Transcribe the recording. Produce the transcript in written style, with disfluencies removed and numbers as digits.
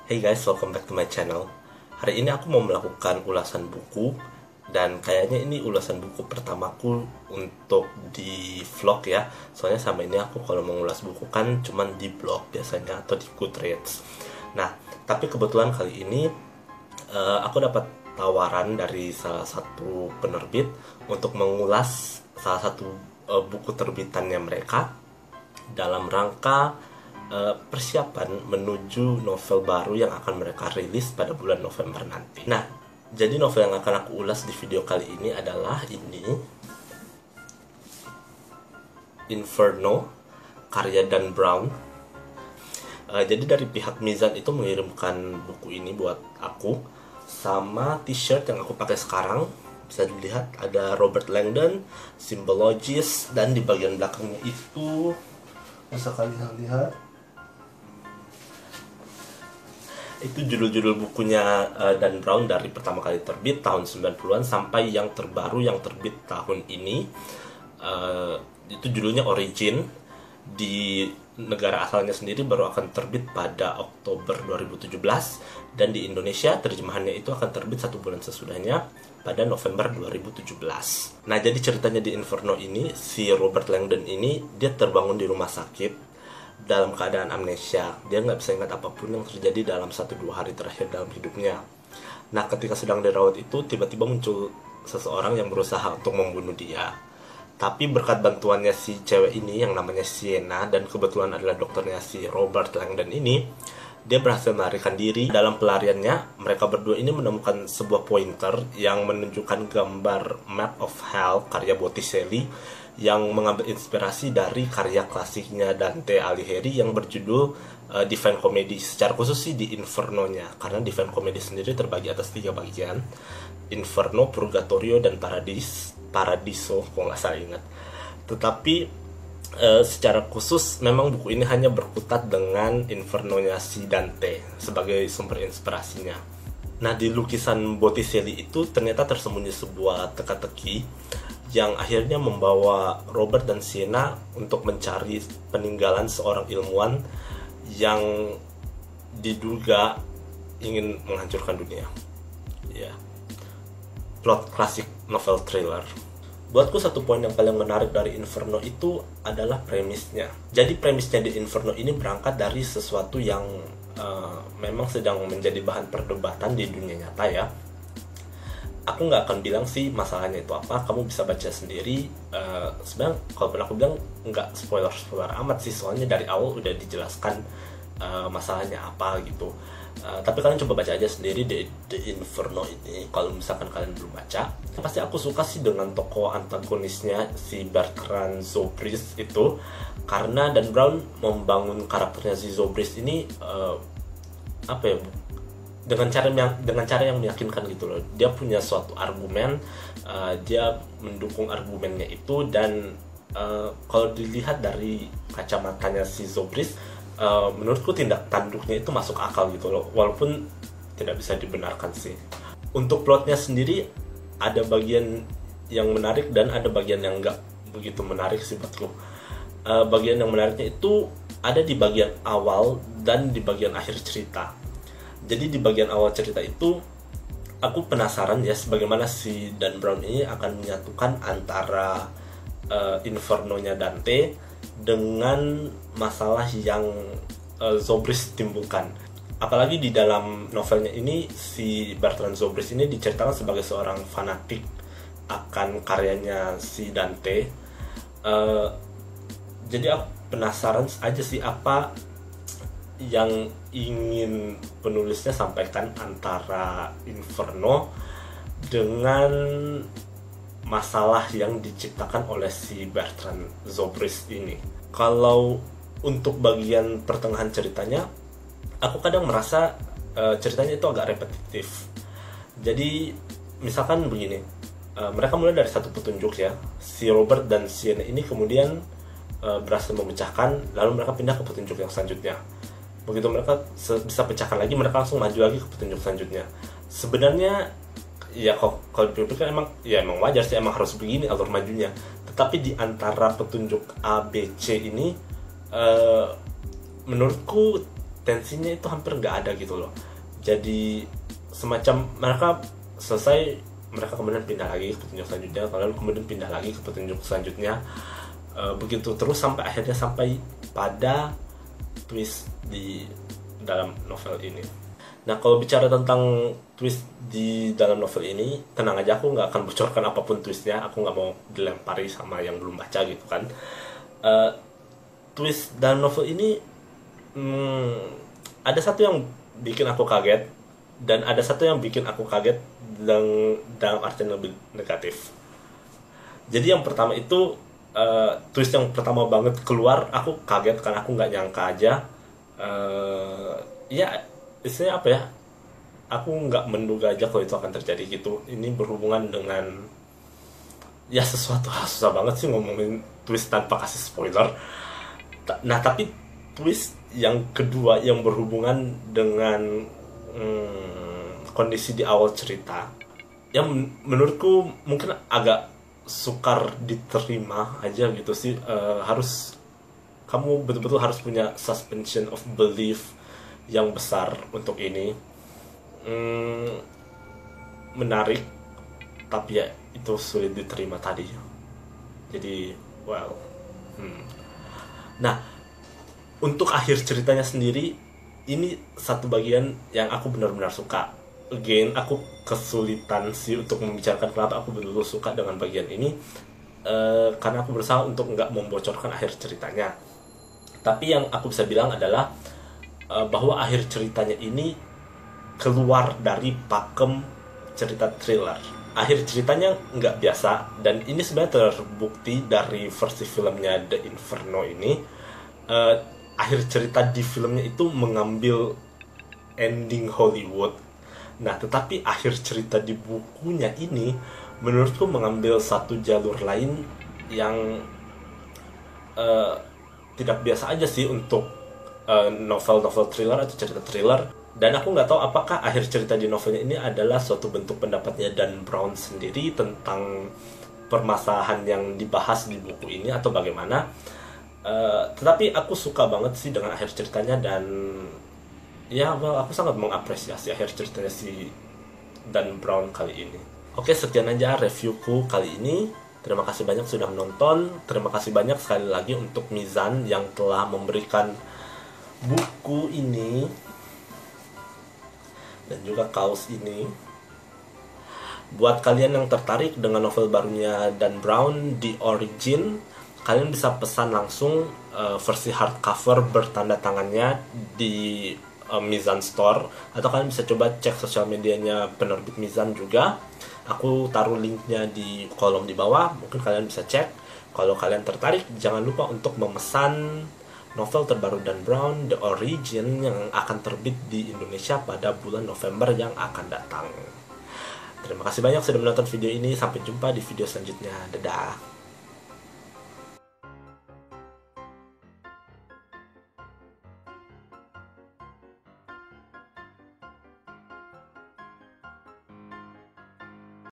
Hey guys, welcome back to my channel. Hari ini aku mau melakukan ulasan buku. Dan kayaknya ini ulasan buku pertamaku untuk di vlog ya. Soalnya sama ini aku kalau mengulas buku kan cuman di blog biasanya atau di Goodreads. Nah, tapi kebetulan kali ini aku dapat tawaran dari salah satu penerbit untuk mengulas salah satu buku terbitannya mereka dalam rangka persiapan menuju novel baru yang akan mereka rilis pada bulan November nanti. Nah, jadi novel yang akan aku ulas di video kali ini adalah ini, Inferno, karya Dan Brown. Jadi dari pihak Mizan itu mengirimkan buku ini buat aku sama t-shirt yang aku pakai sekarang. Bisa dilihat ada Robert Langdon, Symbologist, dan di bagian belakangnya itu bisa kalian lihat itu judul-judul bukunya Dan Brown dari pertama kali terbit tahun 90-an sampai yang terbaru yang terbit tahun ini. Itu judulnya Origin. Di negara asalnya sendiri baru akan terbit pada Oktober 2017 dan di Indonesia terjemahannya itu akan terbit 1 bulan sesudahnya pada November 2017. Nah, jadi ceritanya di Inferno ini, si Robert Langdon ini dia terbangun di rumah sakit dalam keadaan amnesia. Dia nggak bisa ingat apapun yang terjadi dalam 1-2 hari terakhir dalam hidupnya. Nah, ketika sedang dirawat itu, tiba-tiba muncul seseorang yang berusaha untuk membunuh dia. Tapi berkat bantuannya si cewek ini yang namanya Sienna, dan kebetulan adalah dokternya si Robert Langdon ini, dia berhasil melarikan diri. Dalam pelariannya, mereka berdua ini menemukan sebuah pointer yang menunjukkan gambar Map of Hell karya Botticelli yang mengambil inspirasi dari karya klasiknya Dante Alighieri yang berjudul Divine Comedy. Secara khusus sih di Inferno-nya, karena Divine Comedy sendiri terbagi atas 3 bagian: Inferno, Purgatorio, dan Paradiso, kalau nggak salah ingat. Tetapi secara khusus memang buku ini hanya berkutat dengan Inferno-nya si Dante sebagai sumber inspirasinya. Nah, di lukisan Botticelli itu ternyata tersembunyi sebuah teka-teki yang akhirnya membawa Robert dan Sienna untuk mencari peninggalan seorang ilmuwan yang diduga ingin menghancurkan dunia. Ya, plot klasik novel thriller. Buatku satu poin yang paling menarik dari Inferno itu adalah premisnya. Jadi premisnya di Inferno ini berangkat dari sesuatu yang memang sedang menjadi bahan perdebatan di dunia nyata ya. Aku nggak akan bilang sih masalahnya itu apa, kamu bisa baca sendiri. Sebenarnya kalau aku bilang nggak spoiler amat sih, soalnya dari awal udah dijelaskan masalahnya apa gitu. Tapi kalian coba baca aja sendiri The Inferno ini kalau misalkan kalian belum baca. Pasti aku suka sih dengan tokoh antagonisnya si Bertrand Zobris itu, karena Dan Brown membangun karakternya si Zobris ini apa ya, dengan cara yang meyakinkan gitu loh. Dia punya suatu argumen, dia mendukung argumennya itu, dan kalau dilihat dari kacamatanya si Zobris, menurutku tindak tanduknya itu masuk akal gitu loh, walaupun tidak bisa dibenarkan sih. Untuk plotnya sendiri ada bagian yang menarik dan ada bagian yang nggak begitu menarik sih buatku. Bagian yang menariknya itu ada di bagian awal dan di bagian akhir cerita. Jadi di bagian awal cerita itu aku penasaran ya, bagaimana si Dan Brown ini akan menyatukan antara Inferno-nya Dante dengan masalah yang Zobris timbulkan. Apalagi di dalam novelnya ini si Bertrand Zobris ini diceritakan sebagai seorang fanatik akan karyanya si Dante. Jadi aku penasaran aja sih apa yang ingin penulisnya sampaikan antara Inferno dengan masalah yang diciptakan oleh si Bertrand Zobris ini. Kalau untuk bagian pertengahan ceritanya, aku kadang merasa ceritanya itu agak repetitif. Jadi misalkan begini, mereka mulai dari satu petunjuk ya, si Robert dan Sienna ini kemudian berhasil memecahkan, lalu mereka pindah ke petunjuk yang selanjutnya. Begitu mereka bisa pecahkan lagi, mereka langsung maju lagi ke petunjuk selanjutnya. Sebenarnya ya kalau dipikir emang wajar sih, emang harus begini alur majunya. Tetapi di antara petunjuk A, B, C ini menurutku tensinya itu hampir nggak ada gitu loh. Jadi semacam mereka selesai, mereka kemudian pindah lagi ke petunjuk selanjutnya, lalu kemudian pindah lagi ke petunjuk selanjutnya, begitu terus sampai akhirnya sampai pada twist di dalam novel ini. Nah, kalau bicara tentang twist di dalam novel ini, tenang aja, aku nggak akan bocorkan apapun twistnya. Aku nggak mau dilempari sama yang belum baca gitu kan. Twist dalam novel ini, ada satu yang bikin aku kaget, dan ada satu yang bikin aku kaget dalam artian lebih negatif. Jadi yang pertama itu, twist yang pertama banget keluar, aku kaget karena aku nggak nyangka aja. Ya, istilahnya apa ya? Aku nggak menduga aja kalau itu akan terjadi gitu. Ini berhubungan dengan ya sesuatu hal, susah banget sih ngomongin twist tanpa kasih spoiler. Nah, tapi twist yang kedua yang berhubungan dengan kondisi di awal cerita, yang menurutku mungkin agak sukar diterima aja gitu sih. Harus kamu betul-betul harus punya suspension of belief yang besar untuk ini. Menarik, tapi ya itu sulit diterima tadi. Jadi well, Nah, untuk akhir ceritanya sendiri, ini satu bagian yang aku benar-benar suka. Again, aku kesulitan sih untuk membicarakan kenapa aku betul-betul suka dengan bagian ini, karena aku berusaha untuk nggak membocorkan akhir ceritanya. Tapi yang aku bisa bilang adalah bahwa akhir ceritanya ini keluar dari pakem cerita thriller. Akhir ceritanya nggak biasa, dan ini sebenarnya terbukti dari versi filmnya The Inferno ini. Akhir cerita di filmnya itu mengambil ending Hollywood. Nah, tetapi akhir cerita di bukunya ini menurutku mengambil satu jalur lain yang tidak biasa aja sih untuk novel-novel thriller atau cerita thriller. Dan aku nggak tahu apakah akhir cerita di novelnya ini adalah suatu bentuk pendapatnya Dan Brown sendiri tentang permasalahan yang dibahas di buku ini atau bagaimana. Tetapi aku suka banget sih dengan akhir ceritanya, dan ya, aku sangat mengapresiasi akhir ceritanya si Dan Brown kali ini. Oke, sekian aja reviewku kali ini. Terima kasih banyak sudah menonton. Terima kasih banyak sekali lagi untuk Mizan yang telah memberikan buku ini dan juga kaos ini. Buat kalian yang tertarik dengan novel barunya Dan Brown, The Origin, kalian bisa pesan langsung versi hardcover bertanda tangannya di Mizan Store, atau kalian bisa coba cek sosial medianya penerbit Mizan juga. Aku taruh linknya di kolom di bawah, mungkin kalian bisa cek. Kalau kalian tertarik, jangan lupa untuk memesan novel terbaru Dan Brown, The Origin, yang akan terbit di Indonesia pada bulan November yang akan datang. Terima kasih banyak sudah menonton video ini. Sampai jumpa di video selanjutnya. Dadah.